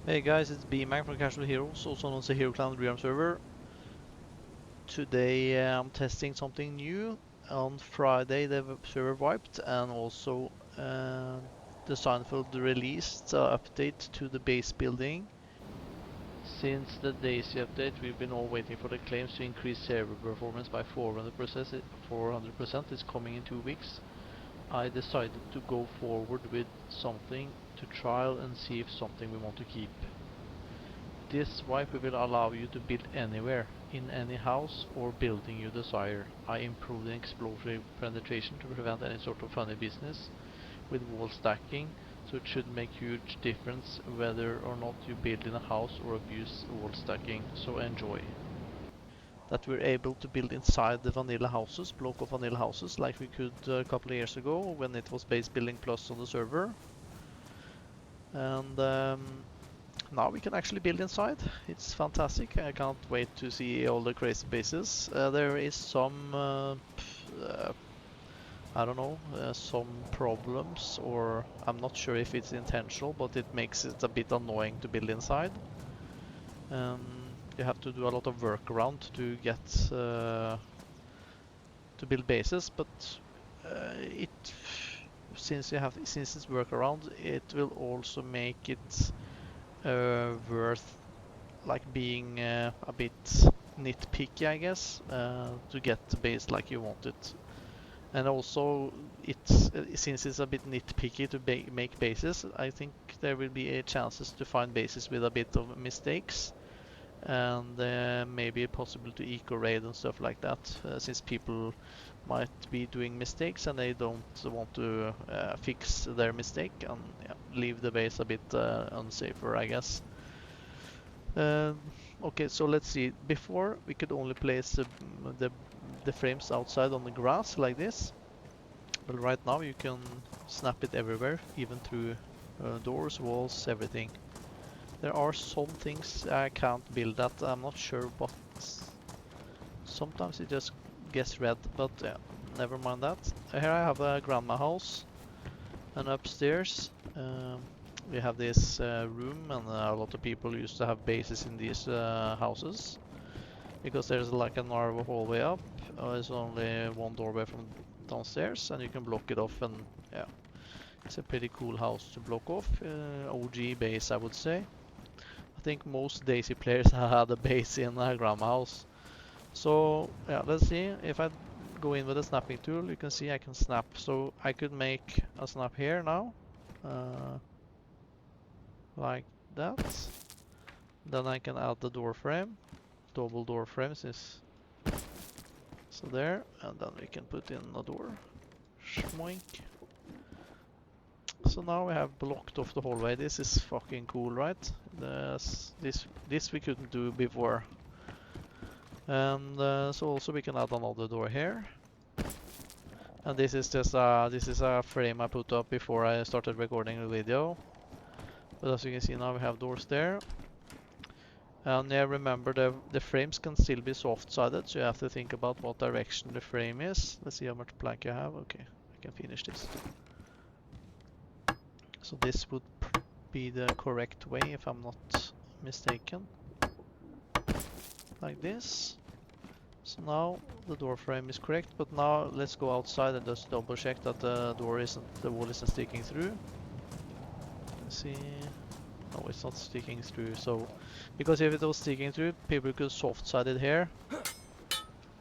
Hey guys, it's Bmag from Casual Heroes, also known as the Hero Clan Rearmed server. Today I'm testing something new. On Friday the server wiped and also the Seinfeld released an update to the base building. Since the Daisy update we've been all waiting for the claims to increase server performance by 400%. 400% is coming in 2 weeks. I decided to go forward with something to trial and see if something we want to keep. This wipe will allow you to build anywhere, in any house or building you desire. I improved the explosive penetration to prevent any sort of funny business with wall stacking, so it should make huge difference whether or not you build in a house or abuse wall stacking, so enjoy. That we're able to build inside the vanilla houses, block of vanilla houses, like we could a couple of years ago when it was base building plus on the server. And now we can actually build inside. It's fantastic. I can't wait to see all the crazy bases. There is some, I don't know, some problems, or I'm not sure if it's intentional, but it makes it a bit annoying to build inside. You have to do a lot of workaround to get to build bases, but it since it's workaround, it will also make it worth like being a bit nitpicky, I guess, to get the base like you want it. And also, it's since it's a bit nitpicky to make bases, I think there will be chances to find bases with a bit of mistakes, and maybe possible to eco raid and stuff like that, since people might be doing mistakes and they don't want to fix their mistake and yeah, leave the base a bit unsafer, I guess. Um, okay, so let's see. Before we could only place the, the frames outside on the grass like this, but right now you can snap it everywhere, even through doors, walls, everything. There are some things I can't build at. I'm not sure, but sometimes it just gets red. But never mind that. Here I have a grandma house, and upstairs we have this room, and a lot of people used to have bases in these houses because there's like a narrow hallway up. There's only one doorway from downstairs, and you can block it off. And yeah, it's a pretty cool house to block off. OG base, I would say. I think most Daisy players had a base in a grandma house. So yeah, let's see. If I go in with a snapping tool, you can see I can snap. So I could make a snap here now. Like that. Then I can add the door frame, double door frames is so there, and then we can put in a door. Schmoink. So now we have blocked off the hallway. This is fucking cool, right? This we couldn't do before. And so also we can add another door here. And this is just this is a frame I put up before I started recording the video. But as you can see now we have doors there. And yeah, remember the frames can still be soft-sided, so you have to think about what direction the frame is. Let's see how much plank I have. Okay, I can finish this. So this would be the correct way if I'm not mistaken. Like this. So now the door frame is correct, but now let's go outside and just double check that the wall isn't sticking through. Let's see. No, it's not sticking through. So, because if it was sticking through, people could soft side it here,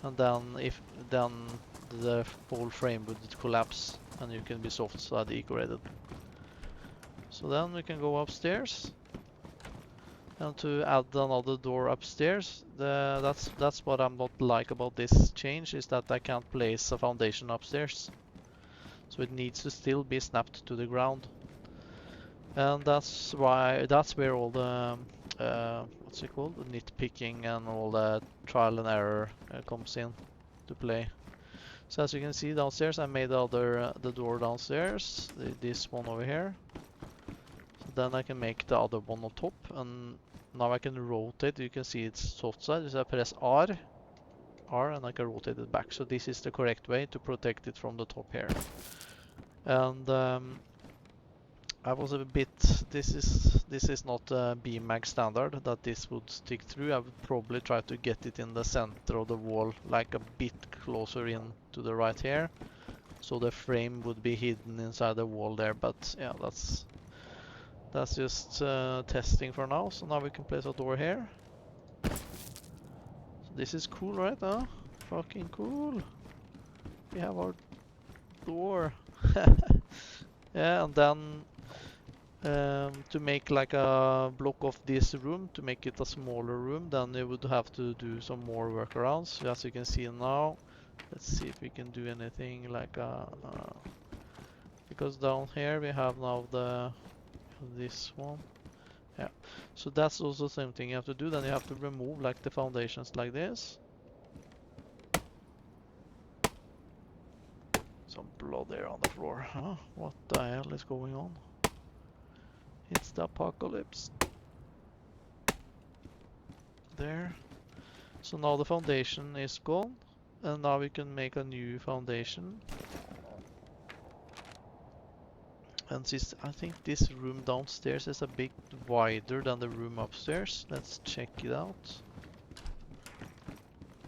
and then the whole frame would collapse, and you can be soft side decorated. So then we can go upstairs, and to add another door upstairs, that's what I'm not like about this change, is that I can't place a foundation upstairs, so it needs to still be snapped to the ground. And that's where all the what's it called, the nitpicking and all the trial and error comes in to play. So as you can see downstairs, I made the door downstairs, this one over here. So then I can make the other one on top, and now I can rotate. You can see it's soft side. So I press R, and I can rotate it back. So this is the correct way to protect it from the top here. And I was a bit this is not a Bmag standard that this would stick through. I would probably try to get it in the center of the wall, like a bit closer in to the right here, so the frame would be hidden inside the wall there. But yeah, that's just testing for now. So now we can place a door here. So this is cool, right? Huh? Fucking cool. We have our door. Yeah, and then to make like a block of this room, to make it a smaller room, then you would have to do some more workarounds. As you can see now, let's see if we can do anything like because down here we have now this one. Yeah, so that's also the same thing you have to do. Then you have to remove like the foundations like this. Some blood there on the floor. Huh? What the hell is going on? It's the apocalypse. There. So now the foundation is gone, and now we can make a new foundation. And since I think this room downstairs is a bit wider than the room upstairs, let's check it out.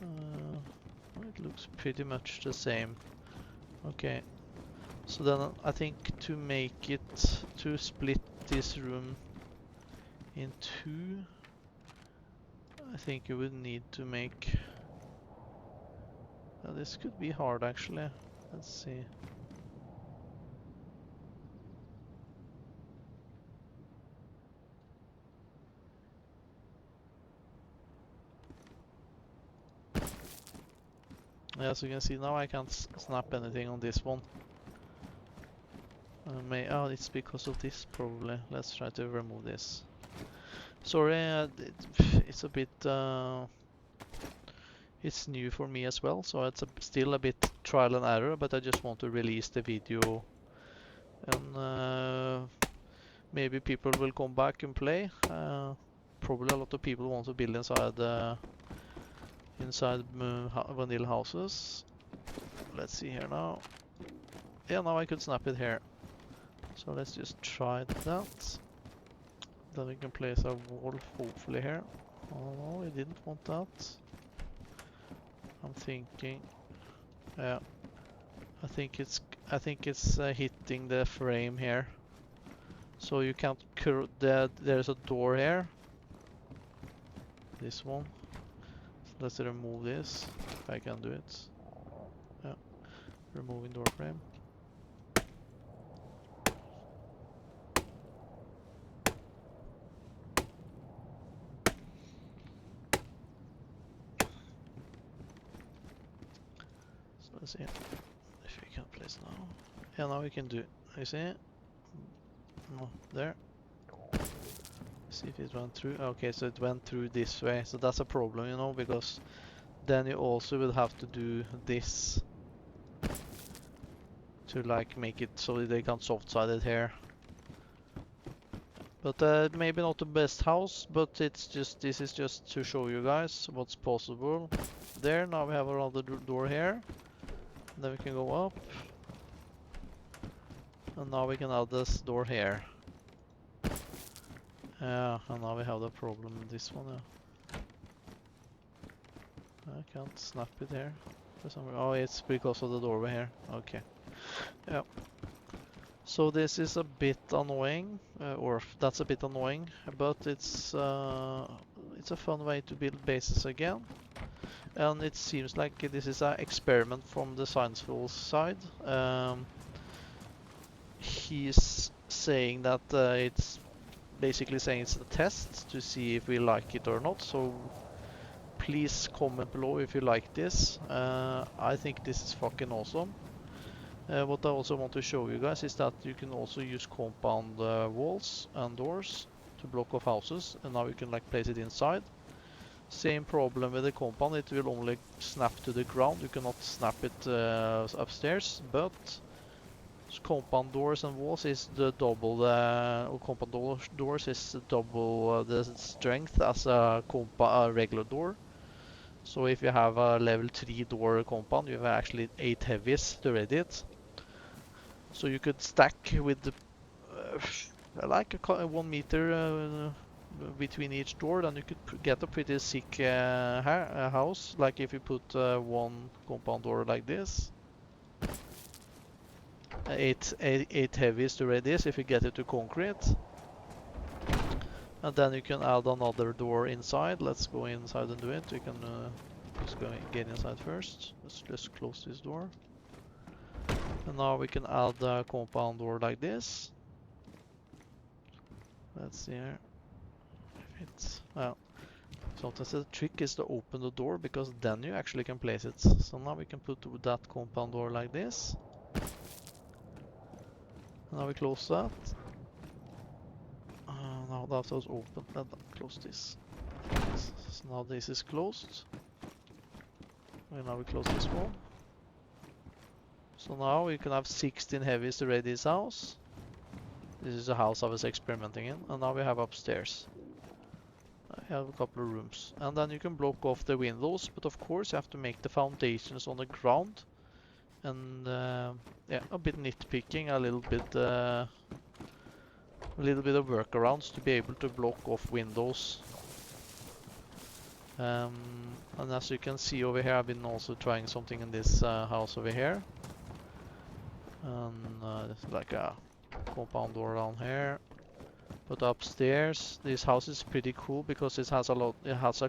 It looks pretty much the same. Okay, so then I think to make it, to split this room in two, I think you would need to make... this could be hard actually. Let's see. As you can see now, I can't snap anything on this one. Oh, it's because of this probably. Let's try to remove this. Sorry, it's a bit... it's new for me as well, so it's still a bit trial and error, but I just want to release the video. And maybe people will come back and play. Probably a lot of people want to build inside vanilla houses. Let's see here now. Yeah, now I could snap it here. So let's just try that. Then we can place a wall hopefully here. Oh no, I didn't want that. I'm thinking, yeah, I think it's hitting the frame here. So you can't there's a door here. This one. So let's remove this, if I can do it. Yeah, removing door frame. So let's see if we can place now. Yeah, now we can do it. You see? No, there. See if it went through. Okay, so it went through this way. So that's a problem, you know, because then you also will have to do this to like make it so they can soft side it here. But maybe not the best house, but it's just, this is just to show you guys what's possible. There, now we have another door here. And then we can go up. And now we can add this door here. Yeah, and now we have the problem with this one. Yeah. I can't snap it here. For some reason. Oh, it's because of the doorway here. Okay. Yeah. So this is a bit annoying, or that's a bit annoying, but it's a fun way to build bases again. And it seems like this is an experiment from the Science side. He's saying that it's basically saying it's a test to see if we like it or not. So please comment below if you like this. I think this is fucking awesome. What I also want to show you guys is that you can also use compound walls and doors to block off houses, and now you can like place it inside. Same problem with the compound, it will only snap to the ground, you cannot snap it upstairs, but compound doors and walls is the double, or compound doors is double the strength as a regular door. So if you have a level 3 door compound, you have actually 8 heavies to ready it. So you could stack with the like a 1 meter between each door, then you could get a pretty sick house. Like if you put one compound door like this, eight heavies to radius if you get it to concrete. And then you can add another door inside. Let's go inside and do it. We can just go get inside first. Let's just close this door. And now we can add a compound door like this. Let's see here. If it's well. Sometimes the trick is to open the door because then you actually can place it. So now we can put that compound door like this. Now we close that. Now that was open. Let's close this. So now this is closed. And now we close this one. So now we can have 16 heavies to raid this house. This is the house I was experimenting in. And now we have upstairs. I have a couple of rooms. And then you can block off the windows. But of course you have to make the foundations on the ground. And yeah, a bit nitpicking, a little bit of workarounds to be able to block off windows. And as you can see over here, I've been also trying something in this house over here. And it's like a compound door down here. But upstairs, this house is pretty cool because it has a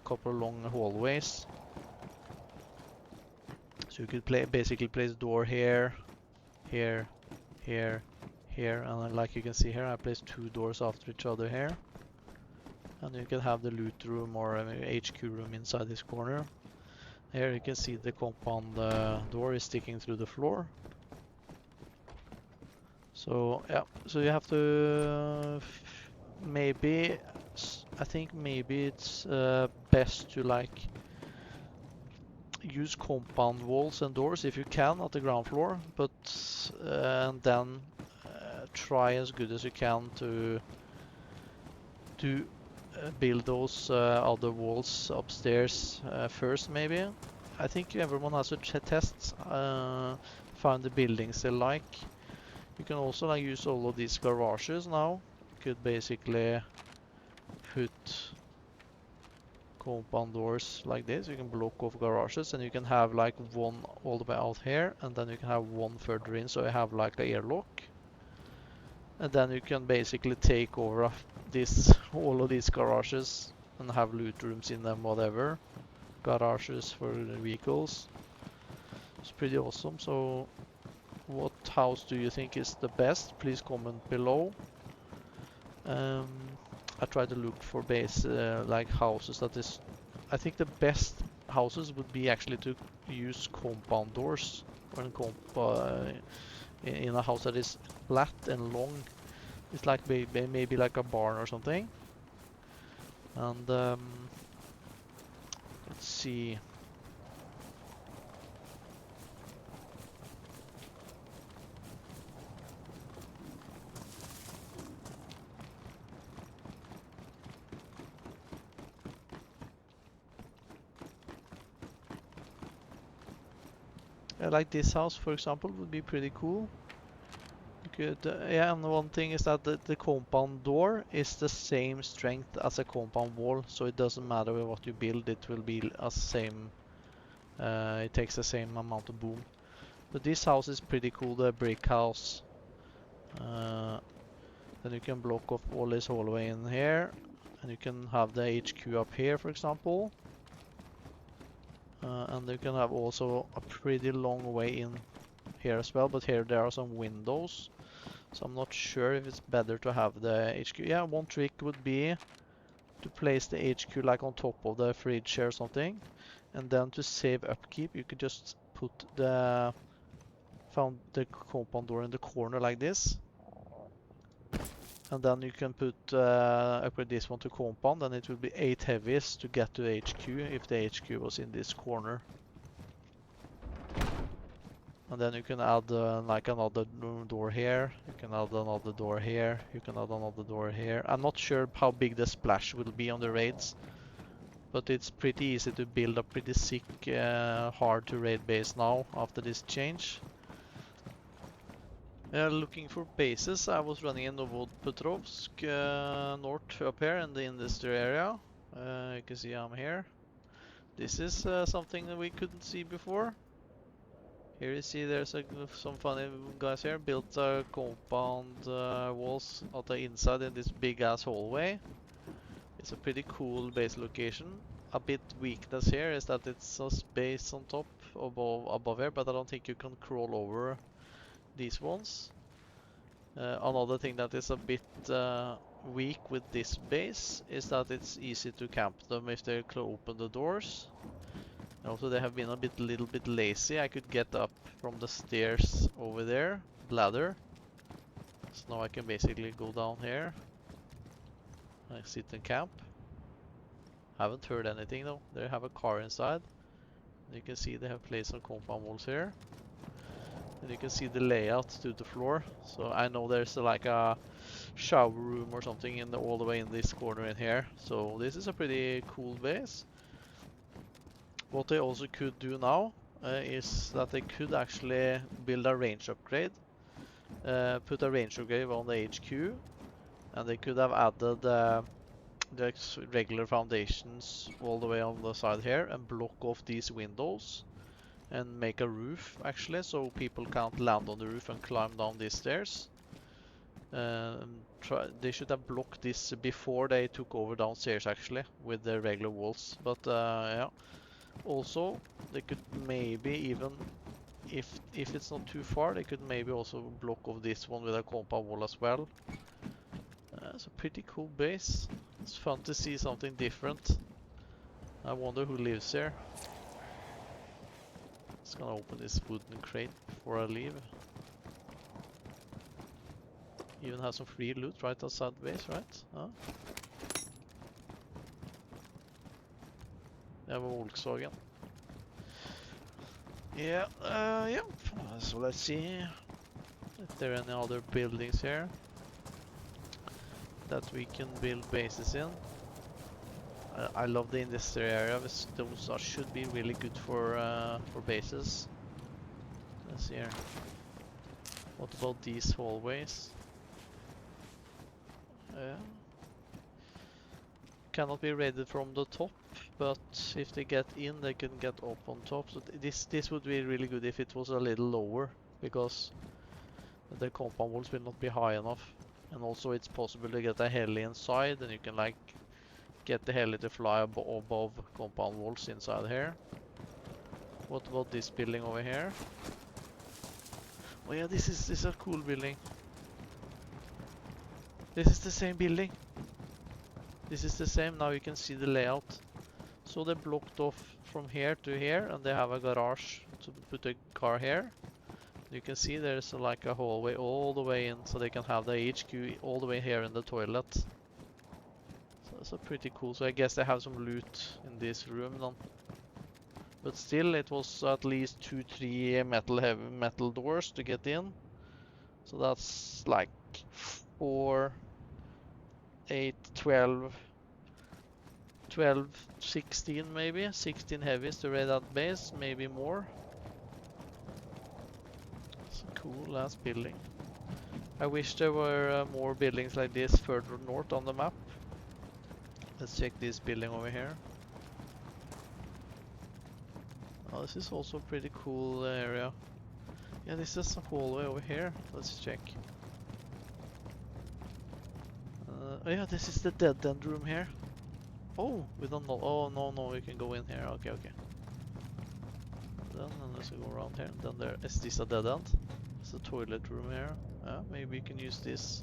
couple of long hallways. So you could basically place door here, here, here, here, and like you can see here, I placed 2 doors after each other here. And you can have the loot room or HQ room inside this corner. Here you can see the compound door is sticking through the floor. So yeah, so you have to maybe, I think maybe it's best to like use compound walls and doors if you can at the ground floor, but and then try as good as you can to build those other walls upstairs first maybe. I think everyone has to test, find the buildings they like. You can also like use all of these garages now. You could basically put compound doors like this. You can block off garages and you can have like one all the way out here and then you can have one further in, so you have like a airlock. And then you can basically take over all of these garages and have loot rooms in them, whatever. Garages for the vehicles. It's pretty awesome. So what house do you think is the best? Please comment below. I try to look for like houses that is. I think the best houses would be actually to use compound doors in a house that is flat and long. It's like maybe like a barn or something. And let's see. Like this house, for example, would be pretty cool. Good. Yeah, and one thing is that the compound door is the same strength as a compound wall, so it doesn't matter what you build, it will be a same. It takes the same amount of boom. But this house is pretty cool, the brick house. Then you can block off all this hallway in here, and you can have the HQ up here, for example. And you can have also a pretty long way in here as well, but here there are some windows, so I'm not sure if it's better to have the HQ. Yeah, one trick would be to place the HQ like on top of the fridge here or something, and then to save upkeep you could just put the compound door in the corner like this, and then you can put upgrade this one to compound, and it will be 8 heavies to get to the HQ if the HQ was in this corner. And then you can add like another door here, you can add another door here, you can add another door here. I'm not sure how big the splash will be on the raids, but it's pretty easy to build a pretty sick, hard to raid base now after this change. Looking for bases, I was running in Novopetrovsk, north up here in the industry area. You can see I'm here. This is something that we couldn't see before. Here you see there's some funny guys here built compound walls on the inside in this big ass hallway. It's a pretty cool base location. A bit weakness here is that it's a space on top above here, but I don't think you can crawl over these ones. Another thing that is a bit weak with this base is that it's easy to camp them if they open the doors. And also they have been a little bit lazy. I could get up from the stairs over there, ladder. So now I can basically go down here. I sit and camp. Haven't heard anything though. They have a car inside. You can see they have placed some compound walls here. And you can see the layout to the floor. So I know there's like a shower room or something in all the way in this corner in here. So this is a pretty cool base. What they also could do now is that they could actually build a range upgrade. Put a range upgrade on the HQ. And they could have added the regular foundations all the way on the side here and block off these windows. And make a roof actually, so people can't land on the roof and climb down these stairs. They should have blocked this before they took over downstairs actually with the regular walls. But yeah, also they could maybe even, if it's not too far, they could maybe also block off this one with a compound wall as well. It's a pretty cool base. It's fun to see something different. I wonder who lives here. Just gonna open this wooden crate before I leave. Even have some free loot right outside the base, right? Huh? They have a Volkswagen. Yeah, yeah. So let's see if there are any other buildings here that we can build bases in. I love the industry area. Those should be really good for bases. Let's see here. What about these hallways? Cannot be raided from the top, but if they get in, they can get up on top. So this would be really good if it was a little lower, because the compound walls will not be high enough. And also it's possible to get a heli inside, and you can like get the heli to fly above compound walls inside here. What about this building over here? Oh yeah, this is a cool building. This is the same building. This is the same. Now you can see the layout. So they blocked off from here to here, and they have a garage to put a car here. You can see there's like a hallway all the way in, so they can have the HQ all the way here in the toilet. So that's pretty cool. So I guess they have some loot in this room then. But still, it was at least 2-3 metal doors to get in. So that's like 4, 8, 12, 16 maybe. 16 heavies to raid that base, maybe more. It's a cool ass building. I wish there were more buildings like this further north on the map. Let's check this building over here. Oh, this is also a pretty cool area. Yeah, this is a hallway over here. Let's check. Oh yeah, this is the dead end room here. Oh, we don't know. Oh, no, we can go in here. Okay. Then let's go around here. Then there is this a dead end. It's a toilet room here. Yeah, maybe you can use this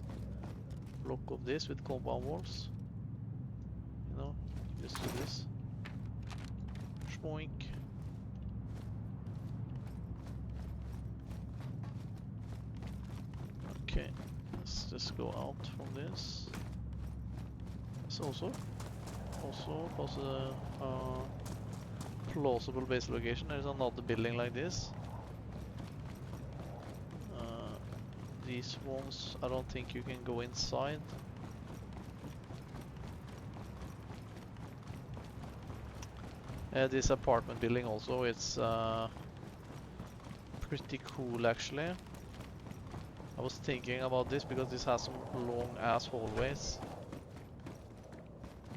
block of this with compound walls. You know, just do this. Schmoink. Okay, let's just go out from this. It's also plausible base location. There's another building like this. These ones, I don't think you can go inside. This apartment building also, it's pretty cool actually. I was thinking about this because this has some long ass hallways.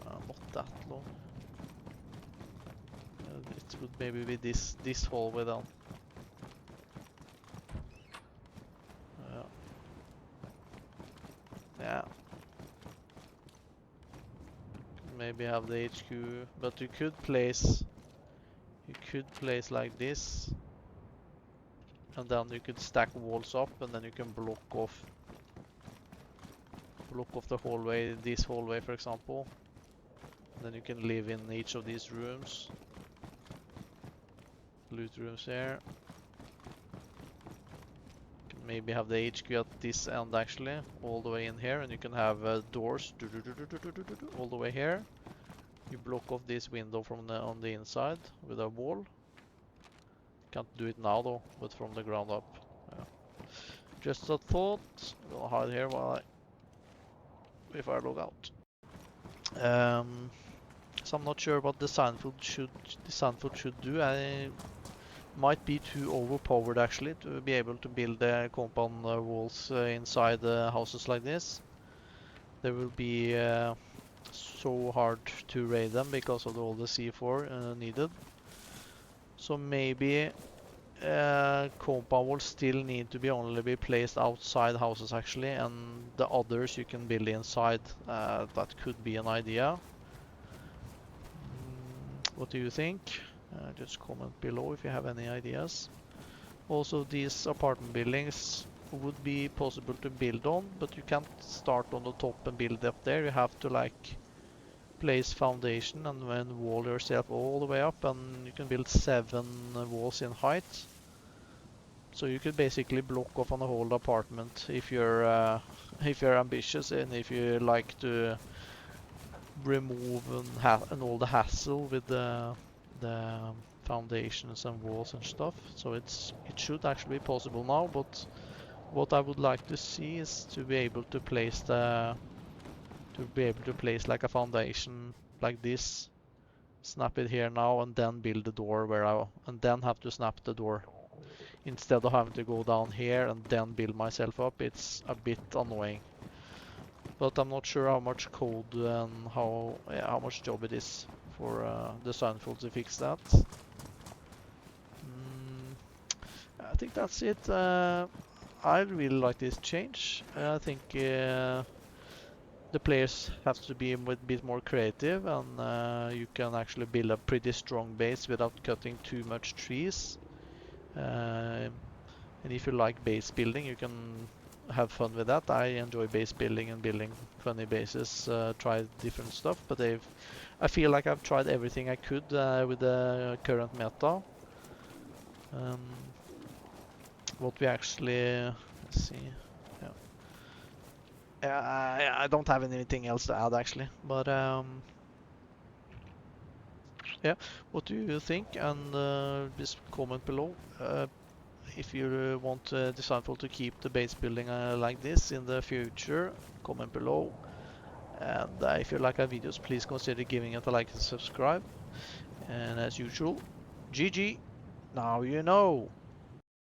Not that long. It would maybe be this hallway then. Yeah. Maybe have the HQ, but you could place like this, and then you could stack walls up, and then you can block off the hallway, this hallway for example. Then you can live in each of these rooms. Loot rooms here. You can maybe have the HQ at this end actually, all the way in here, and you can have doors all the way here. You block off this window from on the inside with a wall. Can't do it now though, but from the ground up. Yeah. Just a thought. I'm gonna hide here while if I log out. So I'm not sure what the Sandfield should do. I might be too overpowered actually to be able to build the compound walls inside the houses like this. They will be so hard to raid them because of all the C4 needed. So maybe compound walls still need to only be placed outside houses actually, and the others you can build inside. That could be an idea. What do you think? Just comment below if you have any ideas. Also, these apartment buildings would be possible to build on, but you can't start on the top and build up there. You have to like place foundation and then wall yourself all the way up, and you can build 7 walls in height. So you could basically block off on the whole apartment if you're ambitious and if you like to remove and all the hassle with the foundations and walls and stuff. So it should actually be possible now, but what I would like to see is to be able to place like a foundation like this, snap it here now, and then build the door and then have to snap the door instead of having to go down here and then build myself up. It's a bit annoying. But I'm not sure how much code and how much job it is for the Sandfield to fix that. I think that's it. I really like this change. I think the players have to be a bit more creative, and you can actually build a pretty strong base without cutting too much trees. And if you like base building, you can have fun with that. I enjoy base building and building funny bases, try different stuff, but I feel like I've tried everything I could with the current meta. What we actually, let's see, yeah. I don't have anything else to add actually, but yeah, what do you think? And just comment below. If you want Designful to keep the base building like this in the future, comment below. And if you like our videos, please consider giving it a like and subscribe. And as usual, GG, now you know.